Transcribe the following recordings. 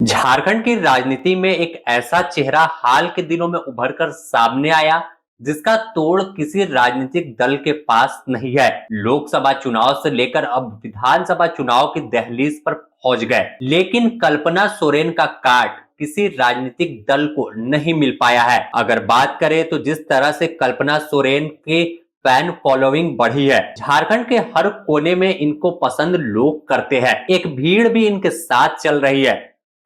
झारखंड की राजनीति में एक ऐसा चेहरा हाल के दिनों में उभरकर सामने आया जिसका तोड़ किसी राजनीतिक दल के पास नहीं है। लोकसभा चुनाव से लेकर अब विधानसभा चुनाव की दहलीज पर पहुंच गए, लेकिन कल्पना सोरेन का काट किसी राजनीतिक दल को नहीं मिल पाया है। अगर बात करें तो जिस तरह से कल्पना सोरेन के फैन फॉलोइंग बढ़ी है, झारखंड के हर कोने में इनको पसंद लोग करते हैं, एक भीड़ भी इनके साथ चल रही है।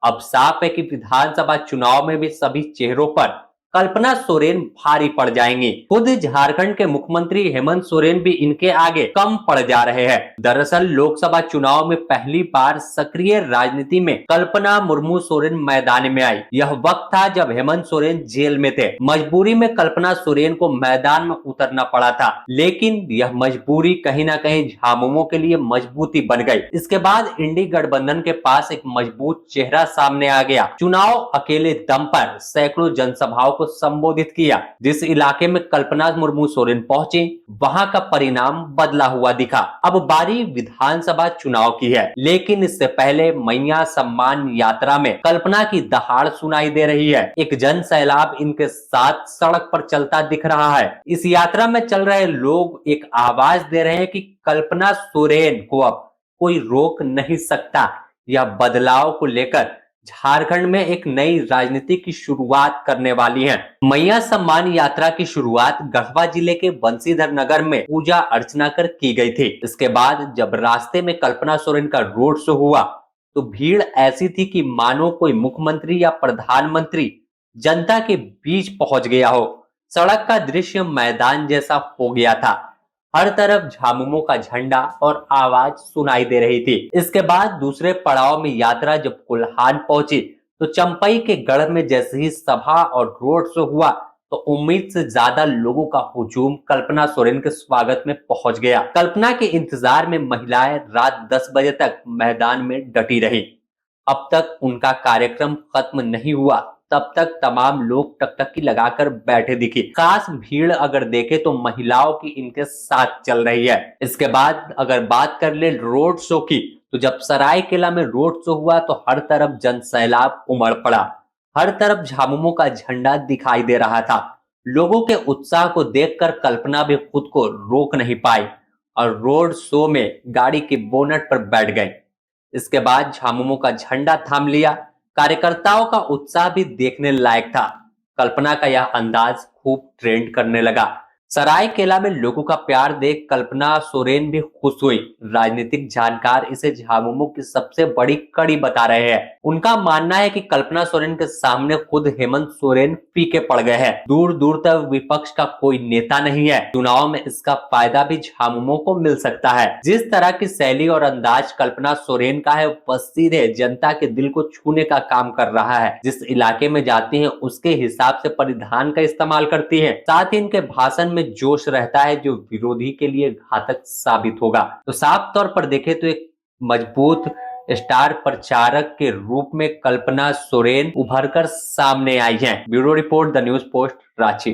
अब साफ है कि विधानसभा चुनाव में भी सभी चेहरों पर कल्पना सोरेन भारी पड़ जाएंगी। खुद झारखंड के मुख्यमंत्री हेमंत सोरेन भी इनके आगे कम पड़ जा रहे हैं। दरअसल लोकसभा चुनाव में पहली बार सक्रिय राजनीति में कल्पना मुर्मू सोरेन मैदान में आई। यह वक्त था जब हेमंत सोरेन जेल में थे। मजबूरी में कल्पना सोरेन को मैदान में उतरना पड़ा था, लेकिन यह मजबूरी कहीं ना कहीं झामुमो के लिए मजबूती बन गई। इसके बाद इंडी गठबंधन के पास एक मजबूत चेहरा सामने आ गया। चुनाव अकेले दम पर सैकड़ों जनसभाओं को संबोधित किया। जिस इलाके में कल्पना मुर्मू सोरेन पहुंची, वहां का परिणाम बदला हुआ दिखा। अब बारी विधानसभा चुनाव की है, लेकिन इससे पहले मैया सम्मान यात्रा में कल्पना की दहाड़ सुनाई दे रही है। एक जन सैलाब इनके साथ सड़क पर चलता दिख रहा है। इस यात्रा में चल रहे लोग एक आवाज दे रहे हैं कि कल्पना सोरेन को अब कोई रोक नहीं सकता। यह बदलाव को लेकर झारखंड में एक नई राजनीति की शुरुआत करने वाली है। मैया सम्मान यात्रा की शुरुआत गढ़वा जिले के बंसीधर नगर में पूजा अर्चना कर की गई थी। इसके बाद जब रास्ते में कल्पना सोरेन का रोड शो हुआ तो भीड़ ऐसी थी कि मानो कोई मुख्यमंत्री या प्रधानमंत्री जनता के बीच पहुंच गया हो। सड़क का दृश्य मैदान जैसा हो गया था। हर तरफ झामुमो का झंडा और आवाज सुनाई दे रही थी। इसके बाद दूसरे पड़ाव में यात्रा जब कुल्हान पहुंची तो चंपई के गढ़ में जैसे ही सभा और रोड शो हुआ तो उम्मीद से ज्यादा लोगों का हुजूम कल्पना सोरेन के स्वागत में पहुंच गया। कल्पना के इंतजार में महिलाएं रात 10 बजे तक मैदान में डटी रही। अब तक उनका कार्यक्रम खत्म नहीं हुआ, तब तक तमाम लोग टकटकी लगाकर बैठे दिखे। खास भीड़ अगर देखे तो महिलाओं की इनके साथ चल रही है। इसके बाद अगर बात कर ले रोड शो की, तो जब सरायकेला में रोड शो हुआ तो हर तरफ जन सैलाब उमड़ पड़ा। हर तरफ झामुमो का झंडा दिखाई दे रहा था। लोगों के उत्साह को देखकर कल्पना भी खुद को रोक नहीं पाई और रोड शो में गाड़ी के बोनट पर बैठ गई। इसके बाद झामुमो का झंडा थाम लिया। कार्यकर्ताओं का उत्साह भी देखने लायक था। कल्पना का यह अंदाज खूब ट्रेंड करने लगा। सरायकेला में लोगों का प्यार देख कल्पना सोरेन भी खुश हुई। राजनीतिक जानकार इसे झामुमो की सबसे बड़ी कड़ी बता रहे हैं। उनका मानना है कि कल्पना सोरेन के सामने खुद हेमंत सोरेन फीके पड़ गए हैं। दूर दूर तक विपक्ष का कोई नेता नहीं है। चुनाव में इसका फायदा भी झामुमो को मिल सकता है। जिस तरह की शैली और अंदाज कल्पना सोरेन का है, वह सीधे जनता के दिल को छूने का काम कर रहा है। जिस इलाके में जाती है उसके हिसाब से परिधान का इस्तेमाल करती है। साथ ही इनके भाषण में जोश रहता है जो विरोधी के लिए घातक साबित होगा। तो साफ तौर पर देखें तो एक मजबूत स्टार प्रचारक के रूप में कल्पना सोरेन उभरकर सामने आई हैं। Bureau report, the news post, Ranchi.